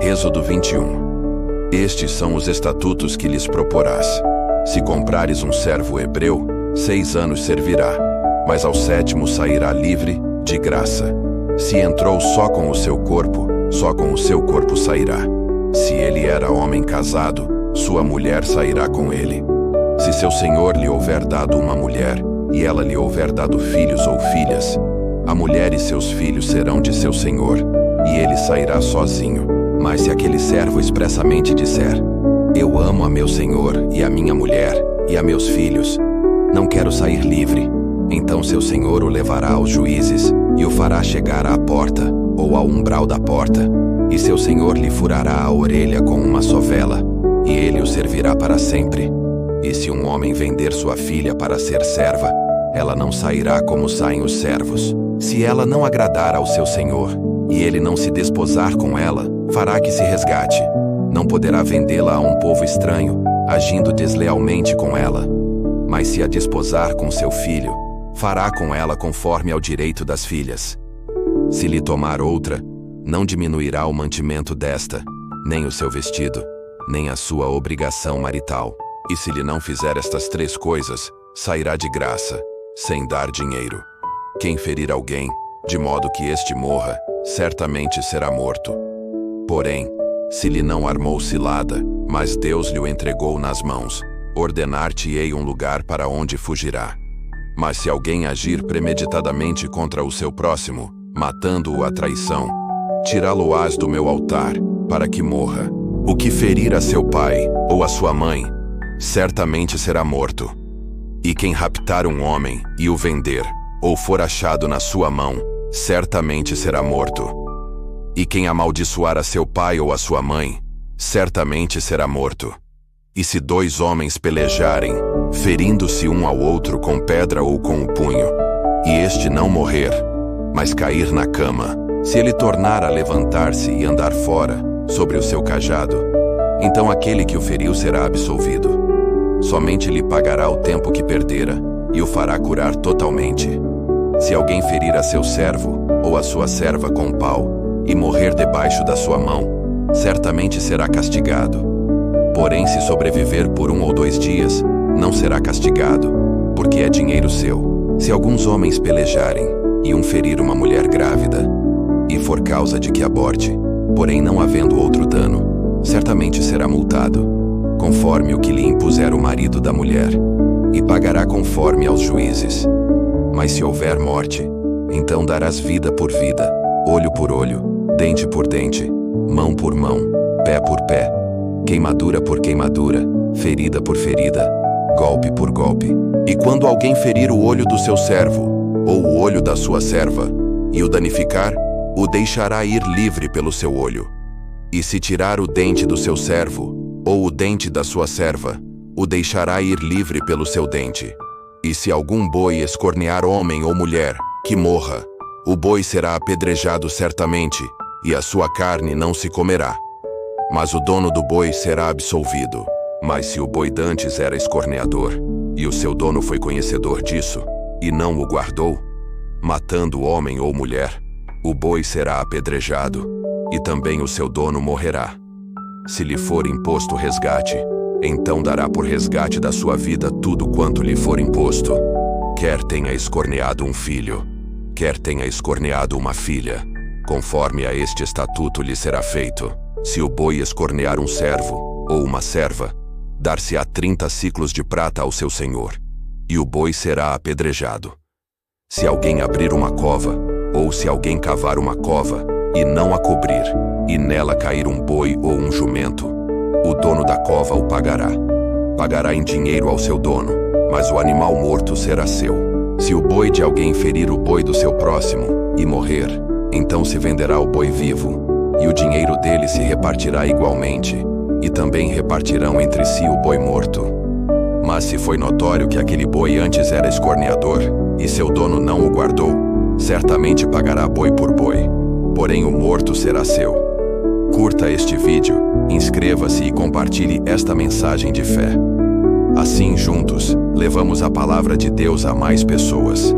Êxodo 21. Estes são os estatutos que lhes proporás. Se comprares um servo hebreu, 6 anos servirá, mas ao 7º sairá livre, de graça. Se entrou só com o seu corpo, só com o seu corpo sairá. Se ele era homem casado, sua mulher sairá com ele. Se seu senhor lhe houver dado uma mulher, e ela lhe houver dado filhos ou filhas, a mulher e seus filhos serão de seu senhor, e ele sairá sozinho. Mas se aquele servo expressamente disser: eu amo a meu senhor e a minha mulher e a meus filhos, não quero sair livre, então seu senhor o levará aos juízes e o fará chegar à porta ou ao umbral da porta, e seu senhor lhe furará a orelha com uma sovela, e ele o servirá para sempre. E se um homem vender sua filha para ser serva, ela não sairá como saem os servos. Se ela não agradar ao seu senhor, e ele não se desposar com ela, fará que se resgate. Não poderá vendê-la a um povo estranho, agindo deslealmente com ela. Mas se a desposar com seu filho, fará com ela conforme ao direito das filhas. Se lhe tomar outra, não diminuirá o mantimento desta, nem o seu vestido, nem a sua obrigação marital. E se lhe não fizer estas 3 coisas, sairá de graça, sem dar dinheiro. Quem ferir alguém, de modo que este morra, certamente será morto. Porém, se lhe não armou cilada, mas Deus lhe o entregou nas mãos, ordenar-te-ei um lugar para onde fugirá. Mas se alguém agir premeditadamente contra o seu próximo, matando-o à traição, tirá-lo-ás do meu altar, para que morra. O que ferir a seu pai ou a sua mãe, certamente será morto. E quem raptar um homem e o vender, ou for achado na sua mão, certamente será morto. E quem amaldiçoar a seu pai ou a sua mãe, certamente será morto. E se 2 homens pelejarem, ferindo-se um ao outro com pedra ou com o punho, e este não morrer, mas cair na cama, se ele tornar a levantar-se e andar fora, sobre o seu cajado, então aquele que o feriu será absolvido. Somente lhe pagará o tempo que perdera, e o fará curar totalmente. Se alguém ferir a seu servo, ou a sua serva com pau, e morrer debaixo da sua mão, certamente será castigado. Porém, se sobreviver por 1 ou 2 dias, não será castigado, porque é dinheiro seu. Se alguns homens pelejarem, e um ferir uma mulher grávida, e for causa de que aborte, porém não havendo outro dano, certamente será multado, conforme o que lhe impuser o marido da mulher, e pagará conforme aos juízes. Mas se houver morte, então darás vida por vida, olho por olho, dente por dente, mão por mão, pé por pé, queimadura por queimadura, ferida por ferida, golpe por golpe. E quando alguém ferir o olho do seu servo, ou o olho da sua serva, e o danificar, o deixará ir livre pelo seu olho. E se tirar o dente do seu servo, ou o dente da sua serva, o deixará ir livre pelo seu dente. E se algum boi escornear homem ou mulher, que morra, o boi será apedrejado certamente, e a sua carne não se comerá. Mas o dono do boi será absolvido. Mas se o boi dantes era escorneador, e o seu dono foi conhecedor disso, e não o guardou, matando homem ou mulher, o boi será apedrejado, e também o seu dono morrerá. Se lhe for imposto resgate, então dará por resgate da sua vida tudo quanto lhe for imposto. Quer tenha escorneado um filho, quer tenha escorneado uma filha, conforme a este estatuto lhe será feito. Se o boi escornear um servo, ou uma serva, dar-se-á 30 siclos de prata ao seu senhor, e o boi será apedrejado. Se alguém abrir uma cova, ou se alguém cavar uma cova, e não a cobrir, e nela cair um boi ou um jumento, o dono da cova o pagará. Pagará em dinheiro ao seu dono, mas o animal morto será seu. Se o boi de alguém ferir o boi do seu próximo, e morrer, então se venderá o boi vivo, e o dinheiro dele se repartirá igualmente, e também repartirão entre si o boi morto. Mas se foi notório que aquele boi antes era escorneador, e seu dono não o guardou, certamente pagará boi por boi, porém o morto será seu. Curta este vídeo, inscreva-se e compartilhe esta mensagem de fé. Assim, juntos, levamos a palavra de Deus a mais pessoas.